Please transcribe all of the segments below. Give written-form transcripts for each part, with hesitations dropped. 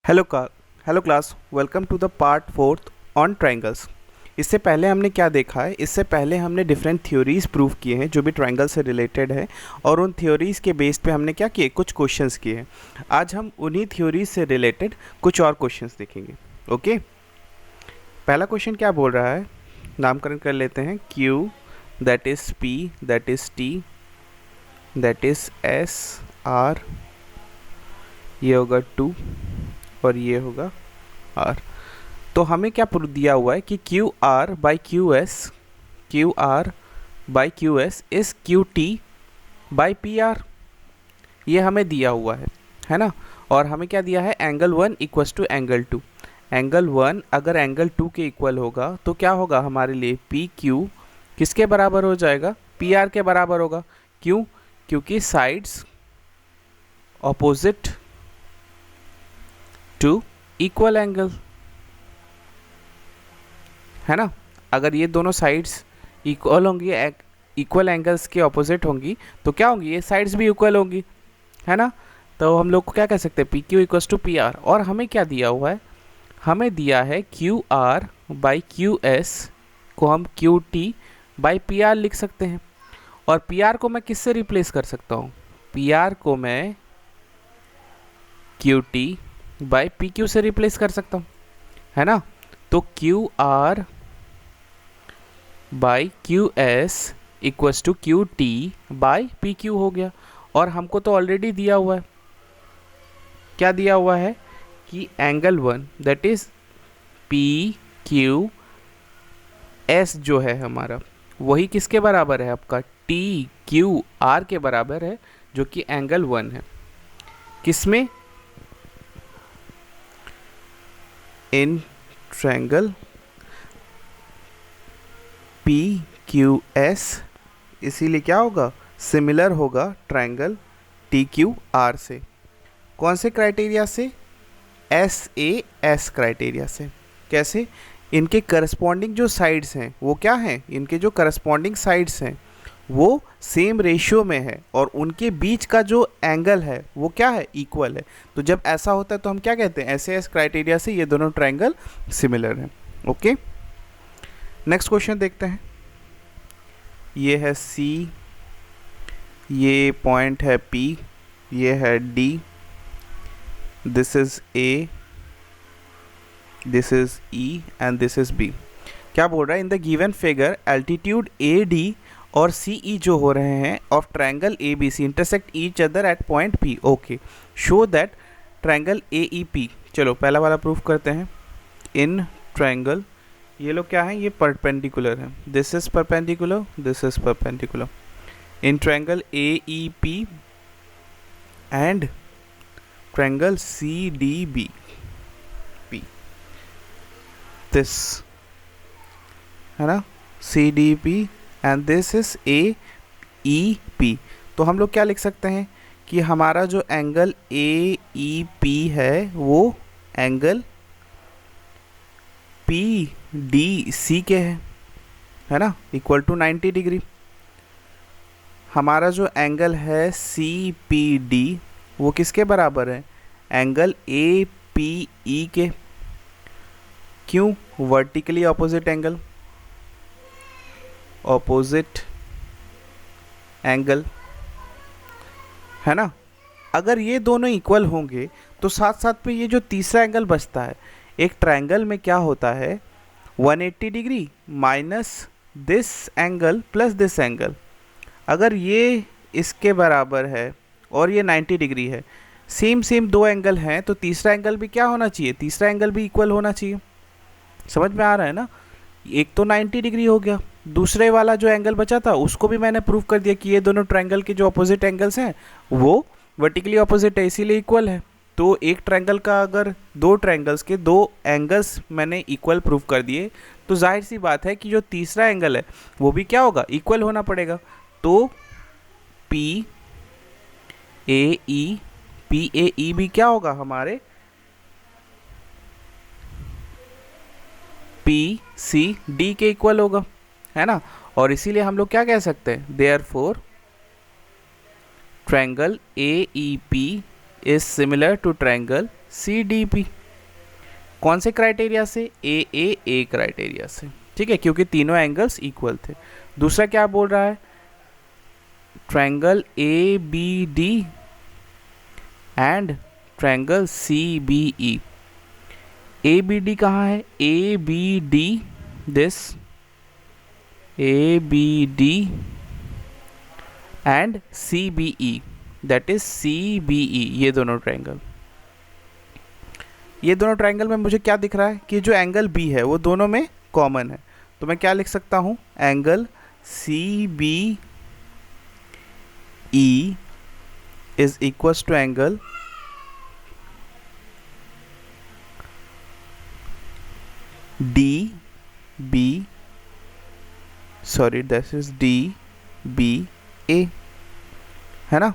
Hello का hello class, welcome to the part fourth on triangles. इससे पहले हमने क्या देखा है? इससे पहले हमने डिफरेंट थ्योरीज प्रूव किए हैं जो भी ट्रायंगल से रिलेटेड है, और उन थ्योरीज के बेस पे हमने क्या किए, कुछ क्वेश्चंस किए हैं। आज हम उन्हीं थ्योरीज से रिलेटेड कुछ और क्वेश्चंस देखेंगे। ओके, पहला क्वेश्चन क्या बोल रहा है, नामकरण कर लेते हैं। Q that is P that is T that is S R, ये होगा 2 और ये होगा R। तो हमें क्या प्रूफ दिया हुआ है कि Q R by Q S is Q T by P are, ये हमें दिया हुआ है ना। और हमें क्या दिया है, angle 1 equals to angle 2। Angle 1 अगर एंगल 2 के इक्वल होगा तो क्या होगा हमारे लिए, पी क्यू किसके बराबर हो जाएगा, पी आर के बराबर होगा। क्यों? क्योंकि sides opposite to equal angle, है ना। अगर ये दोनों साइड्स इक्वल होंगी, इक्वल एंगल्स के ऑपोजिट होंगी, तो क्या होंगी, ये साइड्स भी इक्वल होंगी, है ना। तो हम लोग को क्या कह सकते हैं, P Q equals to P R. और हमें क्या दिया हुआ है, हमें दिया है Q R by Q S को हम Q T by P R लिख सकते हैं। और पी आर को मैं किससे रिप्लेस कर सकता हूँ, पी आर को मैं Q T by P Q से रिप्लेस कर सकता हूँ, है ना। तो Q R by Q S equals to Q T by P Q हो गया। और हमको तो ऑलरेडी दिया हुआ है, क्या दिया हुआ है कि angle 1 that is P Q S जो है हमारा, वही किसके बराबर है, आपका टी क्यू आर के बराबर है, जो कि एंगल 1 है। किसमें, इन ट्रायंगल पी क्यू एस, इसीलिए क्या होगा, सिमिलर होगा ट्रायंगल टी क्यू आर से। कौन से क्राइटेरिया से, एस ए एस क्राइटेरिया से। कैसे, इनके करस्पॉन्डिंग जो साइड्स हैं वो क्या हैं, इनके जो करस्पॉन्डिंग साइड्स हैं वो सेम रेशियो में है, और उनके बीच का जो एंगल है वो क्या है, इक्वल है। तो जब ऐसा होता है तो हम क्या कहते हैं, एस ए एस क्राइटेरिया से ये दोनों ट्रायंगल सिमिलर हैं। ओके, नेक्स्ट क्वेश्चन देखते हैं। ये है सी, ये पॉइंट है पी, ये है D, this is A, this is E and this is B. क्या बोल रहा है, in the given figure altitude A D और सी ई जो हो रहे हैं of triangle A B C intersect each other at point P. Okay, show that triangle A E P. चलो पहला वाला प्रूफ करते हैं। इन ट्रायंगल, ये लोग क्या हैं, ये परपेंडिकुलर है, this is perpendicular, this is perpendicular. In triangle A E P and triangle C D B P, this है ना, C D P and this is A E P. तो हम लोग क्या लिख सकते हैं कि हमारा जो एंगल ए ई पी है वो एंगल पी डी सी के है ना, इक्वल टू 90 डिग्री। हमारा जो एंगल है सी पी डी वो किसके बराबर है, एंगल ए पी ई के। क्यों, vertically opposite angle, opposite angle, है ना। अगर ये दोनों इक्वल होंगे तो साथ साथ पे ये जो तीसरा एंगल बचता है, एक ट्रायंगल में क्या होता है, 180 degree minus this angle plus this angle. अगर ये इसके बराबर है और ये 90 डिग्री है, सेम सेम दो एंगल हैं, तो तीसरा एंगल भी क्या होना चाहिए, तीसरा एंगल भी इक्वल होना चाहिए। समझ में आ रहा है ना। एक तो 90 डिग्री हो गया, दूसरे वाला जो एंगल बचा था उसको भी मैंने प्रूव कर दिया कि ये दोनों ट्रायंगल के जो अपोजिट एंगल्स हैं वो वर्टिकली अपोजिट है, इसीलिए इक्वल है। तो एक ट्रायंगल का अगर दो ट्रायंगल्स के दो एंगल्स मैंने इक्वल प्रूव कर दिए, तो जाहिर सी बात है कि जो तीसरा एंगल है वो भी क्या होगा, इक्वल होना पड़ेगा। तो पी ए ई भी क्या होगा हमारे पी सी डी के इक्वल होगा, है ना। और इसीलिए हम लोग क्या कह सकते हैं, therefore triangle A E P is similar to triangle C D B. कौन से क्राइटेरिया से? ए क्राइटेरिया से, ठीक है, क्योंकि तीनों एंगल्स इक्वल थे। दूसरा क्या बोल रहा है? Triangle A B D and triangle C B E. A B D कहाँ है? A B D, this A B D and C B E, that is C B E. ये दोनों ट्रायंगल, ये दोनों ट्रायंगल में मुझे क्या दिख रहा है कि जो एंगल बी है वो दोनों में कॉमन है। तो मैं क्या लिख सकता हूँ? Angle C B E is equals to angle D B, sorry this is D B A, है ना।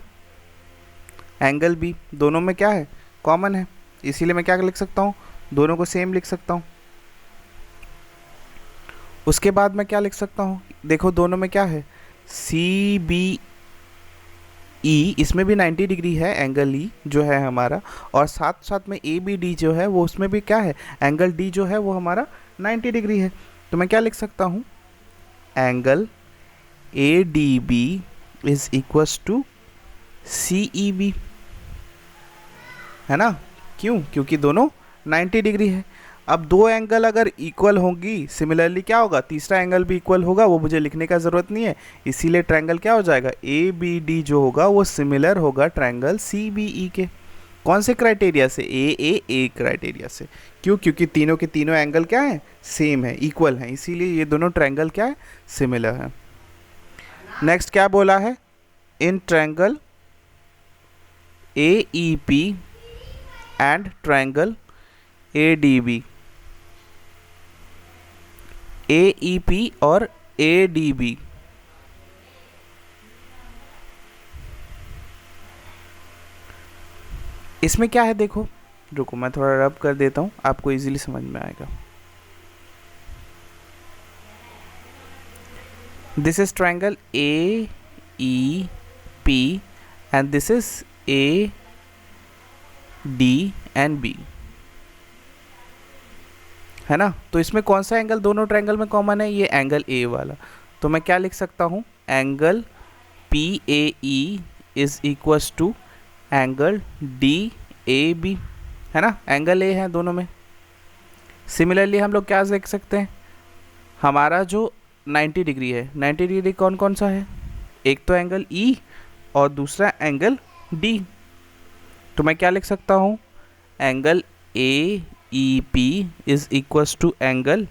एंगल बी दोनों में क्या है? कॉमन है, इसीलिए मैं क्या लिख सकता हूँ? दोनों को सेम लिख सकता हूँ। उसके बाद मैं क्या लिख सकता हूँ? देखो दोनों में क्या है? सी बी ई, इसमें भी 90 डिग्री है एंगल ई जो है हमारा, और साथ साथ में ए बी डी जो है वो उसमें भी क्या है? एंगल डी जो है वो हमारा 90 डिग्री है। तो मैं क्या लिख सकता हूँ? Angle A D B is equals to C E B, है ना। क्यों? क्योंकि दोनों 90 डिग्री है। अब दो एंगल अगर इक्वल होंगी, सिमिलरली क्या होगा? तीसरा एंगल भी इक्वल होगा, वो मुझे लिखने का ज़रूरत नहीं है। इसीलिए ट्रायंगल क्या हो जाएगा? ए बी डी जो होगा वो सिमिलर होगा ट्रायंगल सी बी ई के। कौन से क्राइटेरिया से? ए क्राइटेरिया से। क्यों? क्योंकि तीनों के तीनों एंगल क्या है? सेम है, इक्वल हैं, इसीलिए ये दोनों ट्रायंगल क्या है? सिमिलर है। नेक्स्ट क्या बोला है? In triangle A E P and triangle A D B, A E P और ए डी बी, इसमें क्या है? देखो रुको मैं थोड़ा रब कर देता हूँ, आपको इजीली समझ में आएगा। This is triangle A E P and this is A D and B, है ना। तो इसमें कौन सा एंगल दोनों ट्रायंगल में कॉमन है? ये एंगल ए वाला। तो मैं क्या लिख सकता हूँ? Angle P A E is equals to angle D A B, है ना। एंगल ए है दोनों में। सिमिलरली हम लोग क्या लिख सकते हैं? हमारा जो 90 डिग्री है, 90 डिग्री कौन कौन सा है? एक तो एंगल ई और दूसरा एंगल डी। तो मैं क्या लिख सकता हूँ? Angle A E P is equals to angle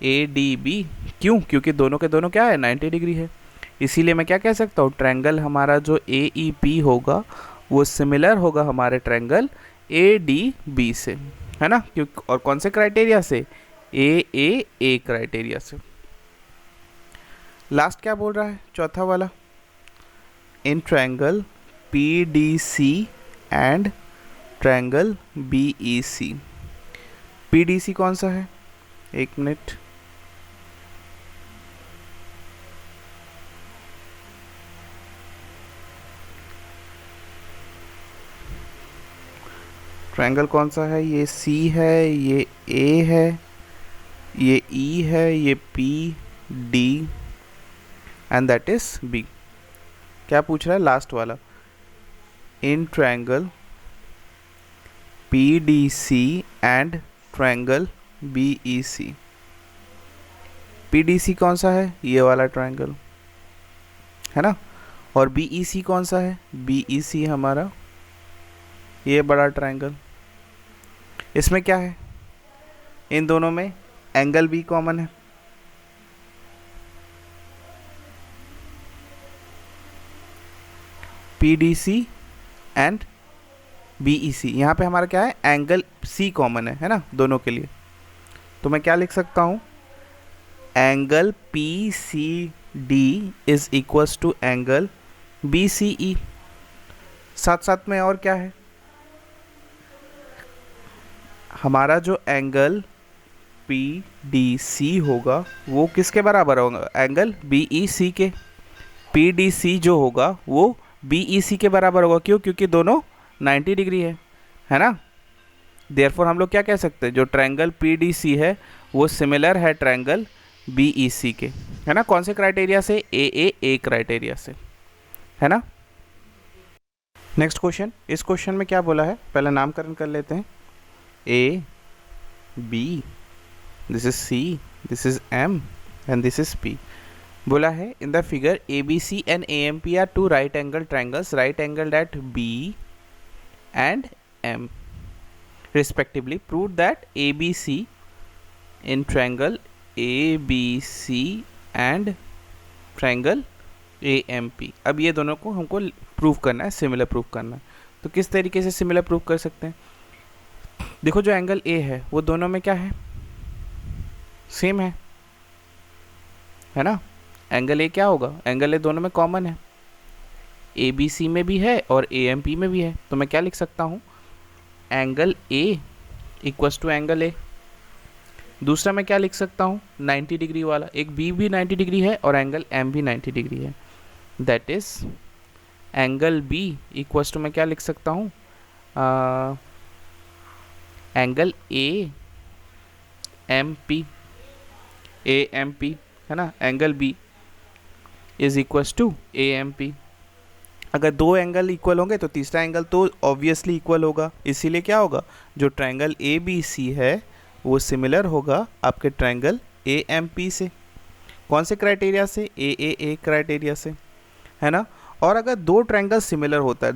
A D B. क्यों? क्योंकि दोनों के दोनों क्या है? 90 डिग्री है। इसीलिए मैं क्या कह सकता हूँ? ट्रायंगल हमारा जो ए ई पी होगा वो सिमिलर होगा हमारे ट्रायंगल ए डी बी से, है ना। क्योंकि और कौन से क्राइटेरिया से? ए क्राइटेरिया से। लास्ट क्या बोल रहा है? चौथा वाला, in triangle P D C and triangle B E C. P D C कौन सा है? एक मिनट, ट्रायंगल कौन सा है? ये सी है, ये ए है, ये ई है, ये P D and that is B. क्या पूछ रहा है? लास्ट वाला, in triangle P D C and triangle B E C. P D C कौन सा है? ये वाला ट्रायंगल, है ना। और बी ई सी कौन सा है? बी ई सी हमारा ये बड़ा ट्रायंगल। इसमें क्या है? इन दोनों में एंगल भी कॉमन है। P D C and B E C, यहाँ पे हमारा क्या है? एंगल सी कॉमन है ना दोनों के लिए। तो मैं क्या लिख सकता हूँ? Angle P C D is equals to angle B C E. साथ साथ में और क्या है? हमारा जो एंगल पी डी सी होगा वो किसके बराबर होगा? एंगल बी ई सी के। पी डी सी जो होगा वो बी ई सी के बराबर होगा। क्यों? क्योंकि दोनों 90 डिग्री है ना। देयरफॉर हम लोग क्या कह सकते हैं, जो ट्रायंगल PDC है वो सिमिलर है ट्रायंगल BEC के, है ना। कौन से क्राइटेरिया से, AAA क्राइटेरिया से, है ना। नेक्स्ट क्वेश्चन, इस क्वेश्चन में क्या बोला है, पहले नामकरण कर लेते हैं। A B, this is C, this is M and this is P। बोला है in the figure ABC and AMP are two right angle triangles, right angle at B and M respectively. Prove that ABC in triangle ABC and triangle AMP। अब ये दोनों को हमको prove करना है, similar prove करना है। तो किस तरीके से सिमिलर प्रूव कर सकते हैं, देखो जो एंगल A है वो दोनों में क्या है, सेम है ना। एंगल A क्या होगा, एंगल A दोनों में कॉमन है, ABC में भी है और AMP में भी है। तो मैं क्या लिख सकता हूँ, angle A equals to angle A। दूसरा मैं क्या लिख सकता हूँ, 90 डिग्री वाला, एक B भी 90 डिग्री है और एंगल M भी 90 डिग्री है। That is angle B equals to मैं क्या लिख सकता हूँ, एंगल AMP है ना। Angle B is equals to AMP। अगर दो एंगल इक्वल होंगे तो तीसरा एंगल तो ऑब्वियसली इक्वल होगा, इसीलिए क्या होगा, जो ट्रायंगल ABC है वो सिमिलर होगा आपके ट्रायंगल AMP से। कौन से क्राइटेरिया से, AAA क्राइटेरिया से, है ना। और अगर दो ट्रायंगल सिमिलर होता है,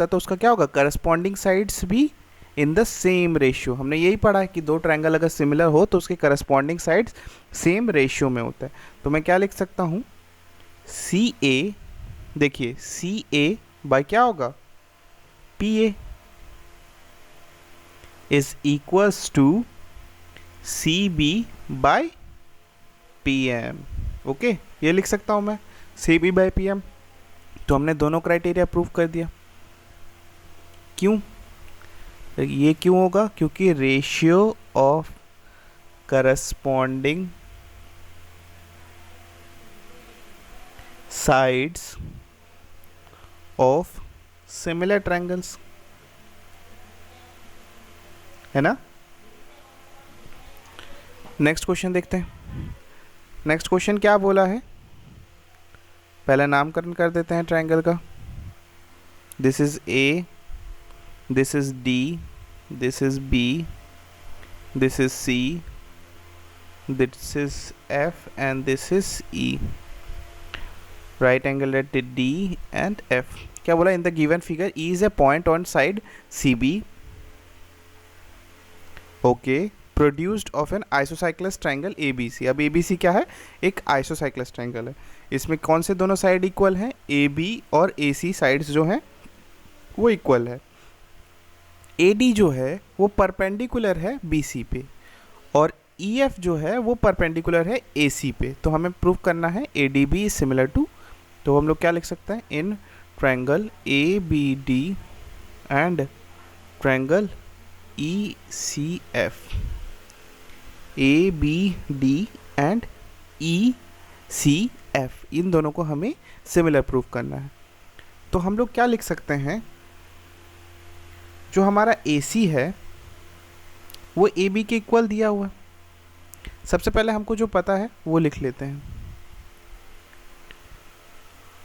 तो उसका क्या होगा, करस्पॉन्डिंग साइड्स भी इन द सेम रेशियो। हमने यही पढ़ा है कि दो ट्रायंगल अगर सिमिलर हो तो उसके करस्पॉन्डिंग साइड्स सेम रेशियो में होता है। तो मैं क्या लिख सकता हूँ, CA, देखिए CA बाय क्या होगा, PA is equals to CB by PM। Okay, ये लिख सकता हूं मैं, CB बाय PM। तो हमने दोनों क्राइटेरिया प्रूव कर दिया। क्यों, ये क्यों होगा, क्योंकि ratio of corresponding sides of similar triangles, है ना। नेक्स्ट क्वेश्चन देखते हैं। नेक्स्ट क्वेश्चन क्या बोला है, पहला नामकरण कर देते हैं ट्रायंगल का। This is A, this is D, this is B, this is C, this is F and this is E। Right angle at D and F। क्या बोला, in the given figure E is a point on side CB, okay, produced of an isosceles triangle ABC। अब ABC क्या है, एक आइसोसाइक्लस triangle है। इसमें कौन से दोनों साइड इक्वल हैं, AB और AC साइड्स जो हैं वो इक्वल है। AD जो है वो परपेंडिकुलर है BC पे और EF जो है वो परपेंडिकुलर है AC पे। तो हमें प्रूव करना है ADB इज सिमिलर टू, तो हम लोग क्या लिख सकते हैं, in triangle ABD and triangle ECF, ABD and ECF, इन दोनों को हमें सिमिलर प्रूफ करना है। तो हम लोग क्या लिख सकते हैं, जो हमारा AC है वो AB के इक्वल दिया हुआ है। सबसे पहले हमको जो पता है वो लिख लेते हैं।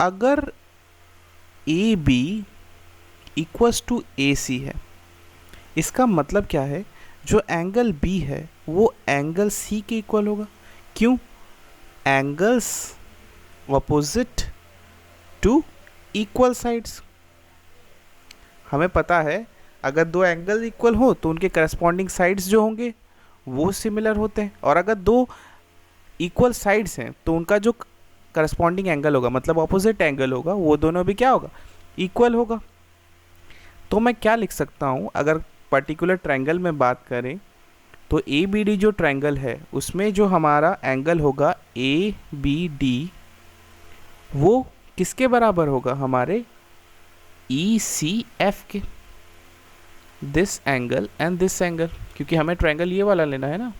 अगर AB इक्वल्स टू AC है, इसका मतलब क्या है, जो एंगल B है वो एंगल C के इक्वल होगा। क्यों, angles opposite to equal sides. हमें पता है अगर दो एंगल इक्वल हो तो उनके करस्पॉन्डिंग साइड्स जो होंगे वो सिमिलर होते हैं, और अगर दो इक्वल साइड्स हैं तो उनका जो करस्पॉन्डिंग एंगल होगा, मतलब ऑपोजिट एंगल होगा, वो दोनों भी क्या होगा, इक्वल होगा। तो मैं क्या लिख सकता हूँ, अगर पर्टिकुलर ट्रायंगल में बात करें तो ABD जो ट्रायंगल है उसमें जो हमारा एंगल होगा ABD वो किसके बराबर होगा, हमारे ECF के, this angle and this angle, क्योंकि हमें ट्रायंगल ये वाला लेना है ना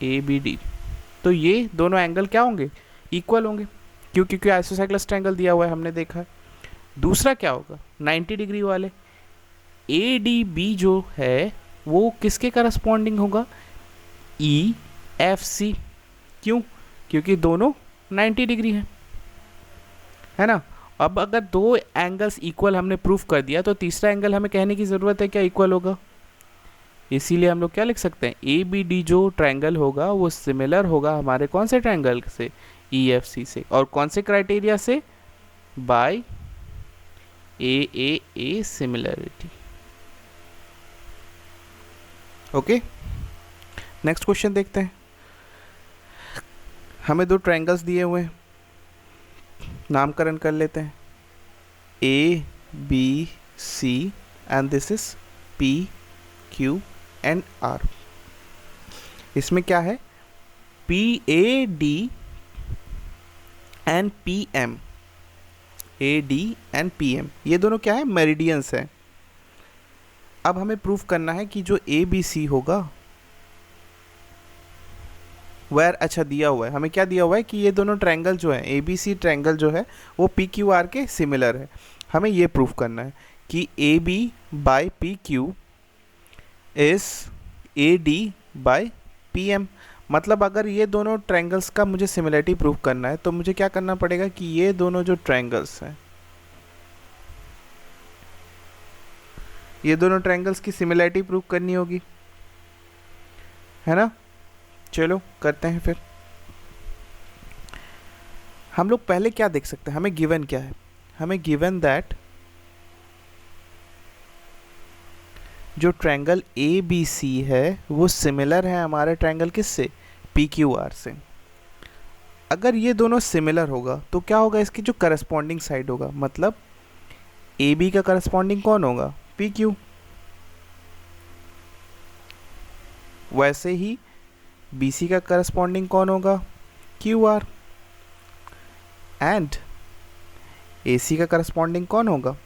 ABD। तो ये दोनों एंगल क्या होंगे, इक्वल होंगे, क्योंकि आइसोसाइक्लस ट्रायंगल दिया हुआ है, हमने देखा है। दूसरा क्या होगा, 90 डिग्री वाले ए डी बी जो है वो किसके करस्पॉन्डिंग होगा, ई एफ सी। क्यों, क्योंकि दोनों 90 डिग्री है ना। अब अगर दो एंगल्स इक्वल हमने प्रूफ कर दिया तो तीसरा एंगल हमें कहने की ज़रूरत है क्या, इक्वल होगा। इसीलिए हम लोग क्या लिख सकते हैं, ए बी डी जो ट्रायंगल होगा वो सिमिलर होगा हमारे कौन से ट्रायंगल से, ई एफ सी से, और कौन से क्राइटेरिया से, by A similarity. Okay, next question देखते हैं। हमें दो ट्रायंगल्स दिए हुए हैं, नामकरण कर लेते हैं, A B C and this is P Q and R. इसमें क्या है, P A D and P M, A D and P M, ये दोनों क्या है, मेरिडियंस है। अब हमें प्रूफ करना है कि जो ए बी सी होगा वेयर, अच्छा दिया हुआ है, हमें क्या दिया हुआ है कि ये दोनों ट्रायंगल जो है, ए बी सी ट्रायंगल जो है वो पी क्यू आर के सिमिलर है। हमें ये प्रूफ करना है कि A B by P Q is A D by P M. मतलब अगर ये दोनों ट्रायंगल्स का मुझे सिमिलरिटी प्रूफ करना है तो मुझे क्या करना पड़ेगा कि ये दोनों जो ट्रायंगल्स हैं, ये दोनों ट्रायंगल्स की सिमिलरिटी प्रूफ करनी होगी, है ना। चलो करते हैं फिर। हम लोग पहले क्या देख सकते हैं, हमें गिवन क्या है, हमें गिवन दैट जो ट्रायंगल ए बी सी है वो सिमिलर है हमारे ट्रायंगल किससे, पी क्यू आर से। अगर ये दोनों सिमिलर होगा तो क्या होगा, इसकी जो करस्पॉन्डिंग साइड होगा, मतलब ए बी का करस्पॉन्डिंग कौन होगा, पी क्यू। वैसे ही बी सी का करस्पॉन्डिंग कौन होगा, क्यू आर। एंड ए सी का करस्पॉन्डिंग कौन होगा,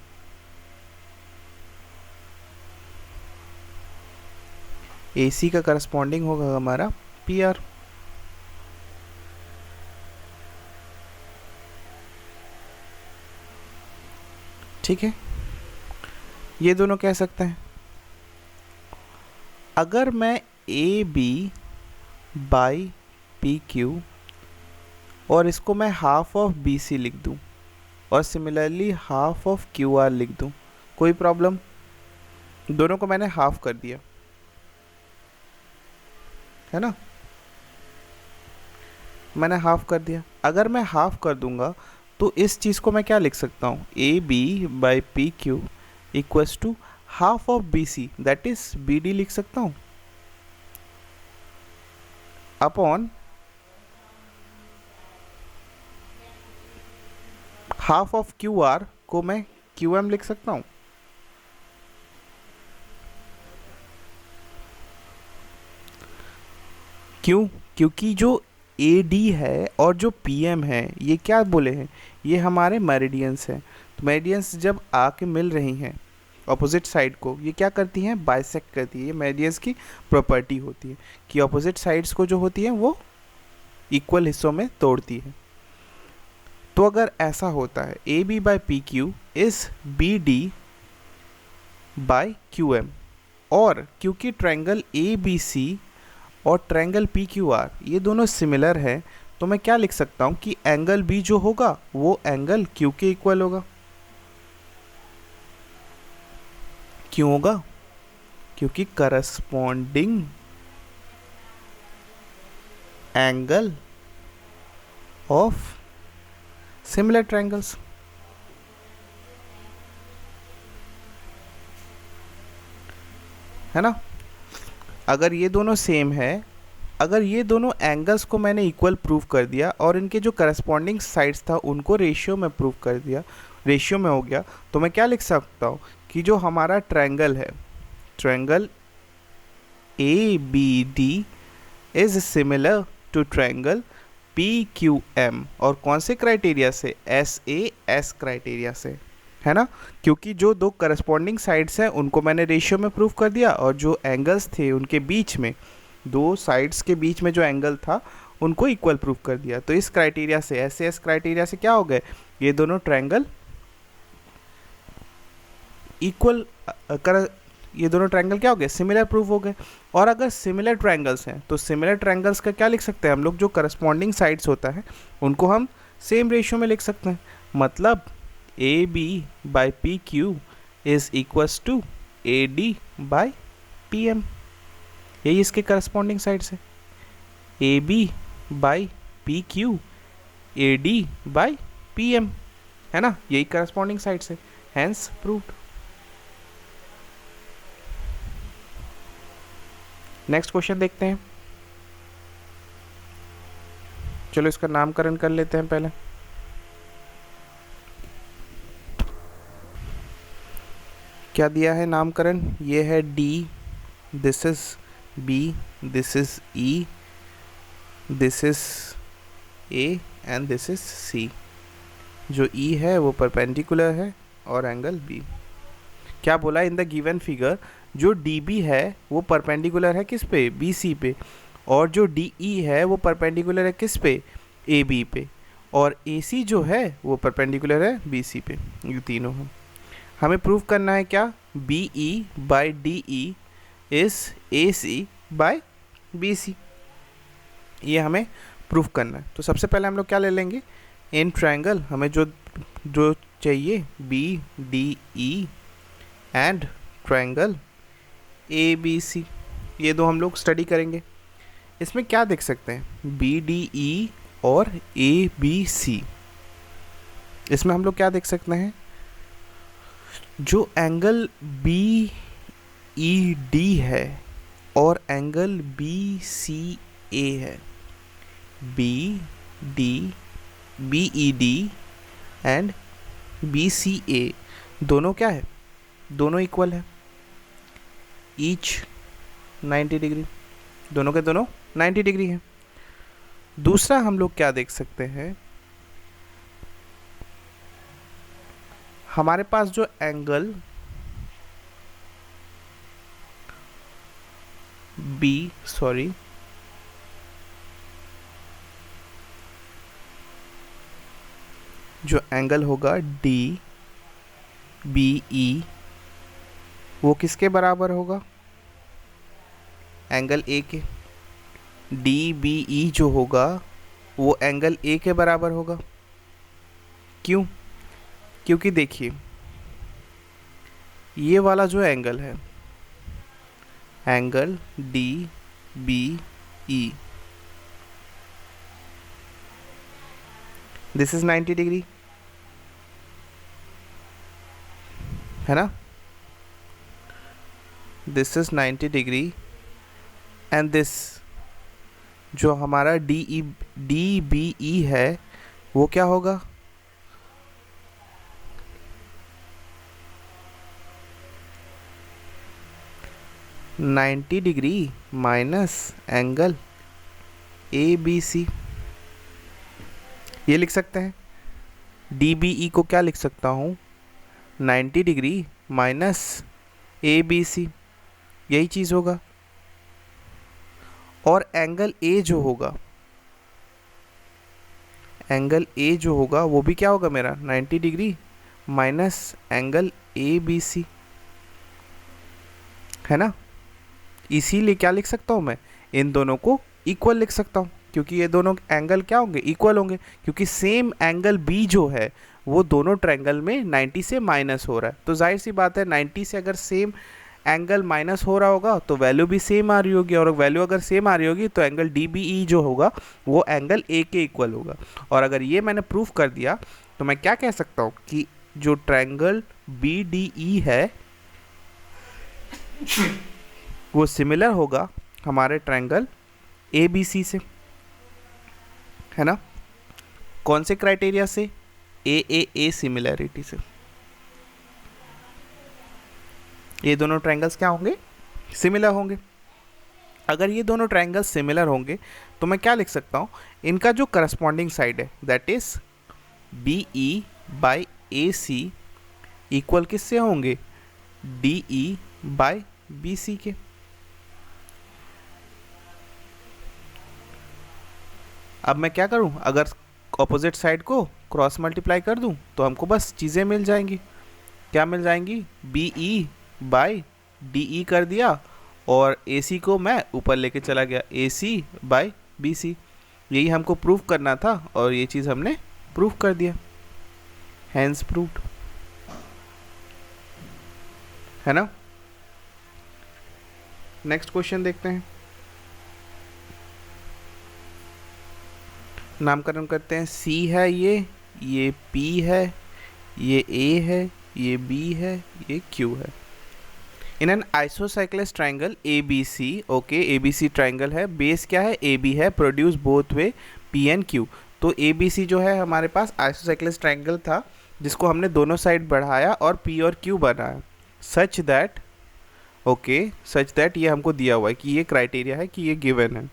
ए सी का करस्पॉन्डिंग होगा हमारा पी आर। ठीक है, ये दोनों कह सकते हैं। अगर मैं A B by P Q और इसको मैं हाफ ऑफ बी सी लिख दूं और similarly half of Q are लिख दूं, कोई प्रॉब्लम। दोनों को मैंने हाफ कर दिया, है ना, मैंने हाफ कर दिया। अगर मैं हाफ कर दूंगा तो इस चीज़ को मैं क्या लिख सकता हूँ, A B by P Q equals to half of B C, that is B D लिख सकता हूँ, upon half of Q R को मैं क्यू एम लिख सकता हूँ। क्यों, क्योंकि जो ए डी है और जो पी एम है ये क्या बोले हैं, ये हमारे मेरिडियंस हैं। तो मेरिडियंस जब आके मिल रही हैं ऑपोजिट साइड को, ये क्या करती हैं, बाइसेक्ट करती है। ये मेरिडियंस की प्रॉपर्टी होती है कि ऑपोजिट साइड्स को जो होती हैं वो इक्वल हिस्सों में तोड़ती है। तो अगर ऐसा होता है A B by P Q is B D by Q M, और क्योंकि ट्रायंगल ए बी सी और ट्रायंगल पी क्यू आर ये दोनों सिमिलर हैं, तो मैं क्या लिख सकता हूँ कि एंगल बी जो होगा वो एंगल क्यू के इक्वल होगा। क्यों होगा, क्योंकि corresponding angle of similar triangles, है ना। अगर ये दोनों सेम है, अगर ये दोनों एंगल्स को मैंने इक्वल प्रूव कर दिया और इनके जो करस्पॉन्डिंग साइड्स था उनको रेशियो में प्रूव कर दिया, रेशियो में हो गया, तो मैं क्या लिख सकता हूँ कि जो हमारा ट्रायंगल है, triangle A B D is similar to triangle P Q M, और कौन से क्राइटेरिया से, एस ए एस क्राइटेरिया से, है ना। क्योंकि जो दो करस्पॉन्डिंग साइड्स हैं उनको मैंने रेशियो में प्रूव कर दिया, और जो एंगल्स थे उनके बीच में, दो साइड्स के बीच में जो एंगल था उनको इक्वल प्रूव कर दिया। तो इस क्राइटेरिया से, एस ए एस क्राइटेरिया से क्या हो गए, ये दोनों ट्रायंगल इक्वल कर ये दोनों ट्रायंगल क्या हो गए, सिमिलर प्रूफ हो गए। और अगर सिमिलर ट्रायंगल्स हैं तो सिमिलर ट्रायंगल्स का क्या लिख सकते हैं हम लोग, जो करस्पॉन्डिंग साइड्स होता है उनको हम सेम रेशियो में लिख सकते हैं। मतलब A B by P Q is equals to A D by P M, यही इसके करस्पॉन्डिंग साइड्स है। A B by P Q A D by P M, है ना, यही करस्पॉन्डिंग साइड्स है, हैंस प्रूव्ड। नेक्स्ट क्वेश्चन देखते हैं। चलो इसका नामकरण कर लेते हैं पहले। क्या दिया है नामकरण, ये है D, this is B, this is E, this is A and this is C. जो ई है वो परपेंडिकुलर है और एंगल बी। क्या बोला, इन द गिवन फिगर जो डी बी है वो परपेंडिकुलर है किस पे, बी सी पे, और जो डी ई है वो परपेंडिकुलर है किस पे, ए बी पे, और ए सी जो है वो परपेंडिकुलर है बी सी पे। ये तीनों हैं। हमें प्रूव करना है क्या, B E by D E is A C by B C, ये हमें प्रूफ करना है। तो सबसे पहले हम लोग क्या ले लेंगे, इन ट्रायंगल हमें जो जो चाहिए B D E and triangle A B C, ये दो हम लोग स्टडी करेंगे। इसमें क्या देख सकते हैं, बी डी ई और ए बी सी, इसमें हम लोग क्या देख सकते हैं, जो एंगल बी ई डी है और एंगल बी सी ए है, B D B E D and B C A, दोनों क्या है, दोनों इक्वल है, ईच 90 डिग्री, दोनों के दोनों 90 डिग्री है। दूसरा हम लोग क्या देख सकते हैं, हमारे पास जो एंगल जो एंगल होगा डी बी ई वो किसके बराबर होगा, एंगल ए के। डी बी ई जो होगा वो एंगल ए के बराबर होगा। क्यों, क्योंकि देखिए ये वाला जो एंगल है, angle D B E, this is 90 degree, है ना, this is 90 degree and this जो हमारा डी बी ई है वो क्या होगा, -90 minus angle A B C, ये लिख सकते हैं। डी बी ई को क्या लिख सकता हूँ, 90 degree minus A B C, यही चीज़ होगा। और एंगल ए जो होगा, एंगल ए जो होगा वो भी क्या होगा मेरा, 90 degree minus angle A B C, है ना। इसीलिए क्या लिख सकता हूँ मैं, इन दोनों को इक्वल लिख सकता हूँ, क्योंकि ये दोनों एंगल क्या होंगे, इक्वल होंगे, क्योंकि सेम एंगल बी जो है वो दोनों ट्रायंगल में 90 से माइनस हो रहा है। तो जाहिर सी बात है 90 से अगर सेम एंगल माइनस हो रहा होगा तो वैल्यू भी सेम आ रही होगी, और वैल्यू अगर सेम आ रही होगी तो एंगल डी बी ई जो होगा वो एंगल ए के इक्वल होगा। और अगर ये मैंने प्रूफ कर दिया तो मैं क्या कह सकता हूँ कि जो ट्रायंगल बी डी ई है वो सिमिलर होगा हमारे ट्रायंगल ए बी सी से, है ना। कौन से क्राइटेरिया से, ए सिमिलैरिटी से। ये दोनों ट्रायंगल्स क्या होंगे, सिमिलर होंगे। अगर ये दोनों ट्रायंगल्स सिमिलर होंगे तो मैं क्या लिख सकता हूँ, इनका जो करस्पॉन्डिंग साइड है that is B E by A C equal किससे होंगे, D E by B C के। अब मैं क्या करूं, अगर ऑपोजिट साइड को क्रॉस मल्टीप्लाई कर दूं तो हमको बस चीज़ें मिल जाएंगी। क्या मिल जाएंगी, B E by D E कर दिया और ए सी को मैं ऊपर लेके चला गया, ए सी बाई बी सी। यही हमको प्रूव करना था और ये चीज़ हमने प्रूव कर दिया, हैंस प्रूव्ड, है ना। नेक्स्ट क्वेश्चन देखते हैं। नामकरण करते हैं। सी है ये पी है, ये ए है, ये बी है, ये क्यू है। In an isosceles triangle A B C, okay A B C triangle है, बेस क्या है ए बी है, produce both way P and Q. तो ए बी सी जो है हमारे पास आइसोसाइक्लस ट्राइंगल था जिसको हमने दोनों साइड बढ़ाया और पी और क्यू बनाया, such that, okay such that ये हमको दिया हुआ है कि ये क्राइटेरिया है कि ये गिवन है।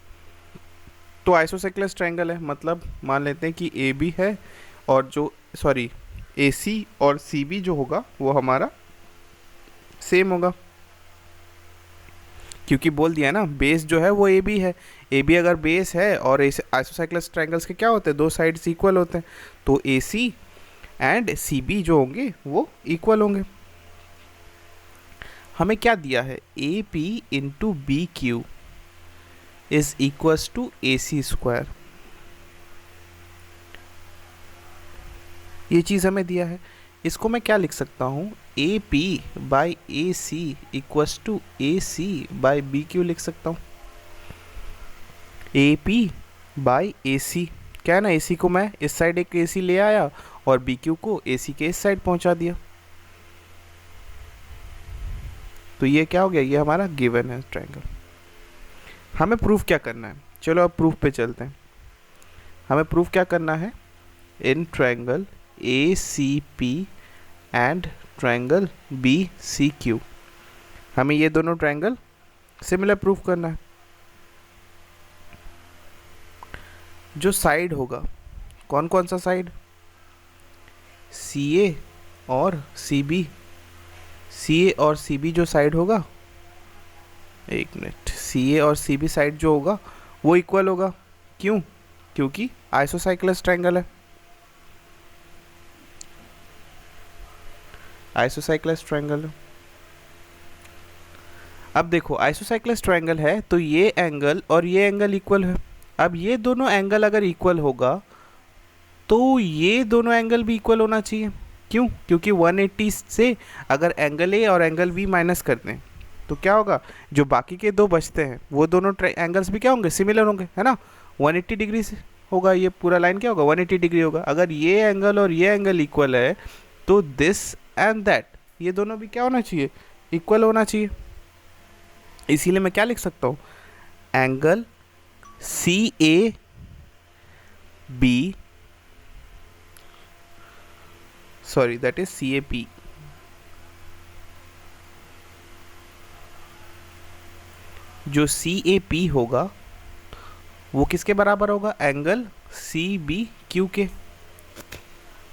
तो आइसोसाइक्लस ट्राइंगल है, मतलब मान लेते हैं कि ए बी है और जो सॉरी ए सी और सी बी जो होगा वो हमारा सेम होगा, क्योंकि बोल दिया ना बेस जो है वो ए बी है। ए बी अगर बेस है और आइसोसाइक्लस ट्राइंगल्स के क्या होते हैं, दो साइड्स इक्वल होते हैं, तो ए सी एंड सी बी जो होंगे वो इक्वल होंगे। हमें क्या दिया है, A P into B Q is equals to A C square, ये चीज़ हमें दिया है। इसको मैं क्या लिख सकता हूँ, A P by A C equals to A C by B Q लिख सकता हूँ। ए पी बाई ए सी क्या है ना, ए सी को मैं इस साइड एक ए सी ले आया और बी क्यू को ए सी के इस साइड पहुँचा दिया, तो ये क्या हो गया, ये हमारा गिवन है ट्रायंगल। हमें प्रूफ क्या करना है, चलो अब प्रूफ पे चलते हैं। हमें प्रूफ क्या करना है, in triangle A C P and triangle B C Q, हमें ये दोनों ट्रायंगल सिमिलर प्रूफ करना है। जो साइड होगा, कौन कौन सा साइड, सी ए और सी बी, सी ए और सी बी जो साइड होगा, एक मिनट, सी ए और सी बी साइड जो होगा वो इक्वल होगा, क्यों, क्योंकि आइसोसाइक्लस ट्रायंगल है, आइसोसाइक्लस ट्रायंगल है। अब देखो आइसोसाइक्लस ट्रायंगल है तो ये एंगल और ये एंगल इक्वल है। अब ये दोनों एंगल अगर इक्वल होगा तो ये दोनों एंगल भी इक्वल होना चाहिए, क्यों, क्योंकि 180 से अगर एंगल ए और एंगल बी माइनस करते हैं तो क्या होगा, जो बाकी के दो बचते हैं वो दोनों एंगल्स भी क्या होंगे, सिमिलर होंगे, है ना। 180 डिग्री से होगा, ये पूरा लाइन क्या होगा 180 डिग्री होगा। अगर ये एंगल और ये एंगल इक्वल है तो दिस एंड दैट, ये दोनों भी क्या होना चाहिए, इक्वल होना चाहिए। इसीलिए मैं क्या लिख सकता हूँ, angle C A B, sorry that is C A P, जो सी ए पी होगा वो किसके बराबर होगा, एंगल सी बी क्यू के,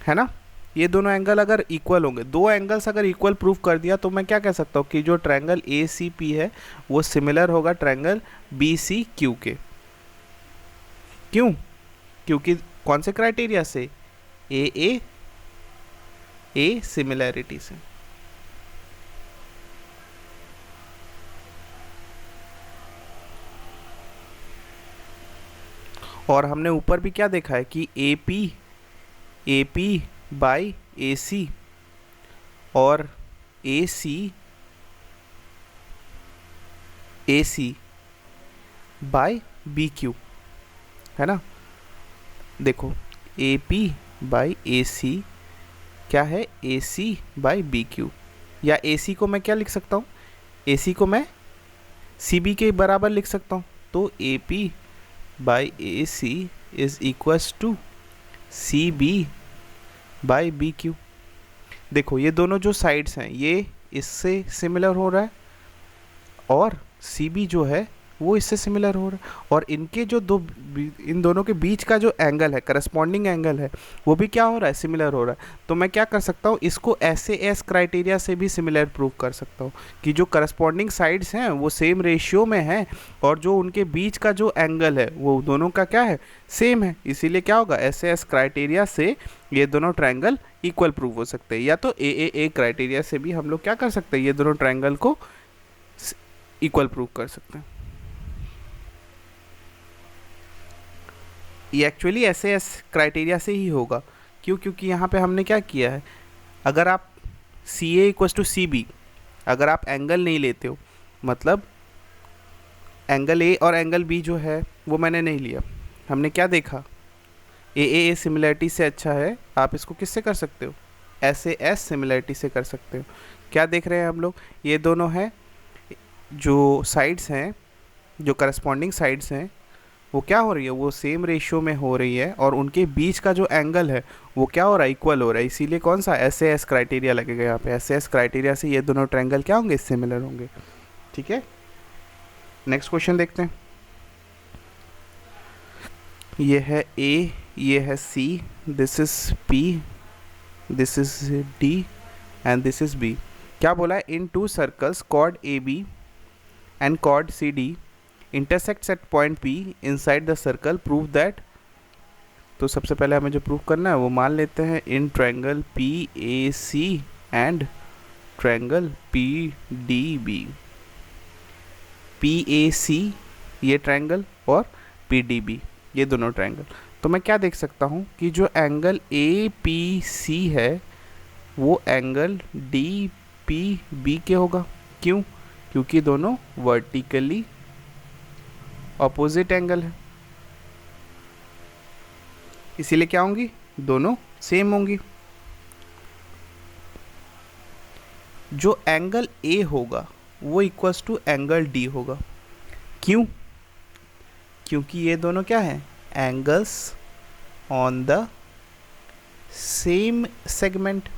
है ना। ये दोनों एंगल अगर इक्वल होंगे, दो एंगल्स अगर इक्वल प्रूव कर दिया तो मैं क्या कह सकता हूँ कि जो ट्रायंगल ए सी पी है वो सिमिलर होगा ट्रायंगल बी सी क्यू के, क्यों, क्योंकि कौन से क्राइटेरिया से, ए सिमिलैरिटी से। और हमने ऊपर भी क्या देखा है कि ए पी बाई ए सी और ए सी बाई बी क्यू, है ना। देखो ए पी बाई ए सी क्या है, ए सी बाई बी क्यू, या ए सी को मैं क्या लिख सकता हूँ, ए सी को मैं सी बी के बराबर लिख सकता हूँ, तो A P by A C is equals to C B by B Q. देखो ये दोनों जो साइड्स हैं ये इससे सिमिलर हो रहा है और सी बी जो है वो इससे सिमिलर हो रहा है। और इनके जो इन दोनों के बीच का जो एंगल है, करस्पॉन्डिंग एंगल है, वो भी क्या हो रहा है, सिमिलर हो रहा है। तो मैं क्या कर सकता हूँ, इसको SAS क्राइटेरिया से भी सिमिलर प्रूव कर सकता हूँ कि जो करस्पॉन्डिंग साइड्स हैं वो सेम रेशियो में हैं, और जो उनके बीच का जो एंगल है वो दोनों का क्या है, सेम है। इसीलिए क्या होगा, SAS क्राइटेरिया से ये दोनों ट्रायंगल इक्वल प्रूव हो सकते हैं। या तो AAA क्राइटेरिया से भी हम लोग क्या कर सकते हैं, ये दोनों ट्रायंगल को इक्वल प्रूव कर सकते हैं। ये एक्चुअली SAS क्राइटेरिया से ही होगा। क्यों? क्योंकि यहाँ पे हमने क्या किया है, अगर आप CA इक्वस टू CB, अगर आप एंगल नहीं लेते हो, मतलब एंगल A और एंगल B जो है वो मैंने नहीं लिया, हमने क्या देखा, AAA सिमिलरिटी से अच्छा है, आप इसको किससे कर सकते हो, SAS सिमिलरिटी से कर सकते हो। क्या देख रहे हैं हम लोग, ये दोनों हैं जो साइड्स हैं, जो करस्पॉन्डिंग साइड्स हैं, वो क्या हो रही है, वो सेम रेशियो में हो रही है, और उनके बीच का जो एंगल है वो क्या हो रहा है, इक्वल हो रहा है। इसीलिए कौन सा SAS क्राइटेरिया लगेगा यहाँ पे, SAS क्राइटेरिया से ये दोनों ट्रायंगल क्या होंगे, सिमिलर होंगे। ठीक है, नेक्स्ट क्वेश्चन देखते हैं। ये है A, ये है C, this is P, this is D and this is B। क्या बोला है, in two circles chord AB and chord CD intersects at point P inside the circle, prove that। तो सबसे पहले हमें जो प्रूव करना है वो मान लेते हैं, in triangle PAC and triangle PDB। PAC ये ट्रायंगल और PDB ये दोनों ट्रायंगल। तो मैं क्या देख सकता हूँ कि जो एंगल APC है वो एंगल DPB के होगा। क्यों? क्योंकि दोनों वर्टिकली ऑपोजिट एंगल है, इसीलिए क्या होंगी, दोनों सेम होंगी। जो एंगल A होगा वो इक्वल्स टू एंगल D होगा। क्यों? क्योंकि ये दोनों क्या है, angles on the same segment.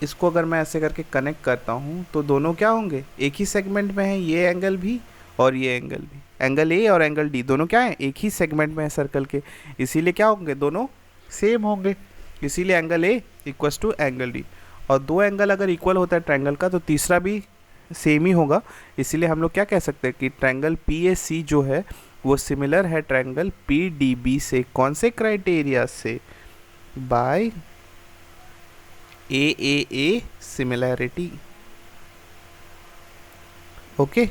इसको अगर मैं ऐसे करके कनेक्ट करता हूँ तो दोनों क्या होंगे, एक ही सेगमेंट में है, ये एंगल भी और ये एंगल भी। एंगल A और एंगल D दोनों क्या है, एक ही सेगमेंट में है सर्कल के, इसीलिए क्या होंगे, दोनों सेम होंगे। इसीलिए angle A equals to angle D। और दो एंगल अगर इक्वल होता है ट्रायंगल का तो तीसरा भी सेम ही होगा। इसीलिए हम लोग क्या कह सकते हैं कि ट्रायंगल PAC जो है वो सिमिलर है ट्रायंगल PDB से। कौन से क्राइटेरिया से, बाय AAA सिमिलैरिटी। ओके,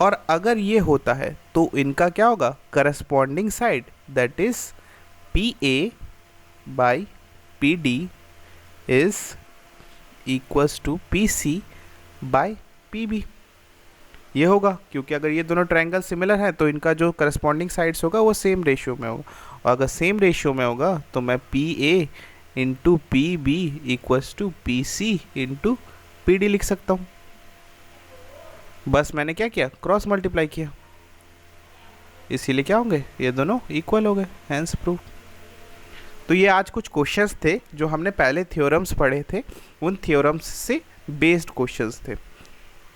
और अगर ये होता है तो इनका क्या होगा, corresponding side that is PA by PD is equals to PC by PB। ये होगा क्योंकि अगर ये दोनों ट्रायंगल सिमिलर हैं तो इनका जो करस्पॉन्डिंग साइड्स होगा वो सेम रेशियो में होगा, और अगर सेम रेशियो में होगा तो मैं PA into PB equals to PC into PD लिख सकता हूँ। बस मैंने क्या किया, क्रॉस मल्टीप्लाई किया, इसीलिए क्या होंगे, ये दोनों इक्वल हो गए, हैंस प्रूफ। तो ये आज कुछ क्वेश्चंस थे जो हमने पहले थ्योरम्स पढ़े थे, उन थ्योरम्स से बेस्ड क्वेश्चंस थे।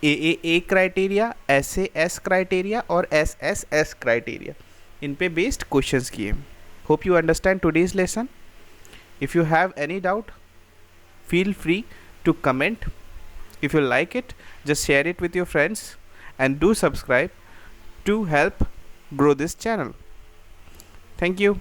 AAA क्राइटेरिया, SAS क्राइटेरिया और SSS क्राइटेरिया, इन पे बेस्ड क्वेश्चंस किए। Hope you understand today's lesson. If you have any doubt, feel free to comment. If you like it, just share it with your friends and do subscribe to help grow this channel. Thank you.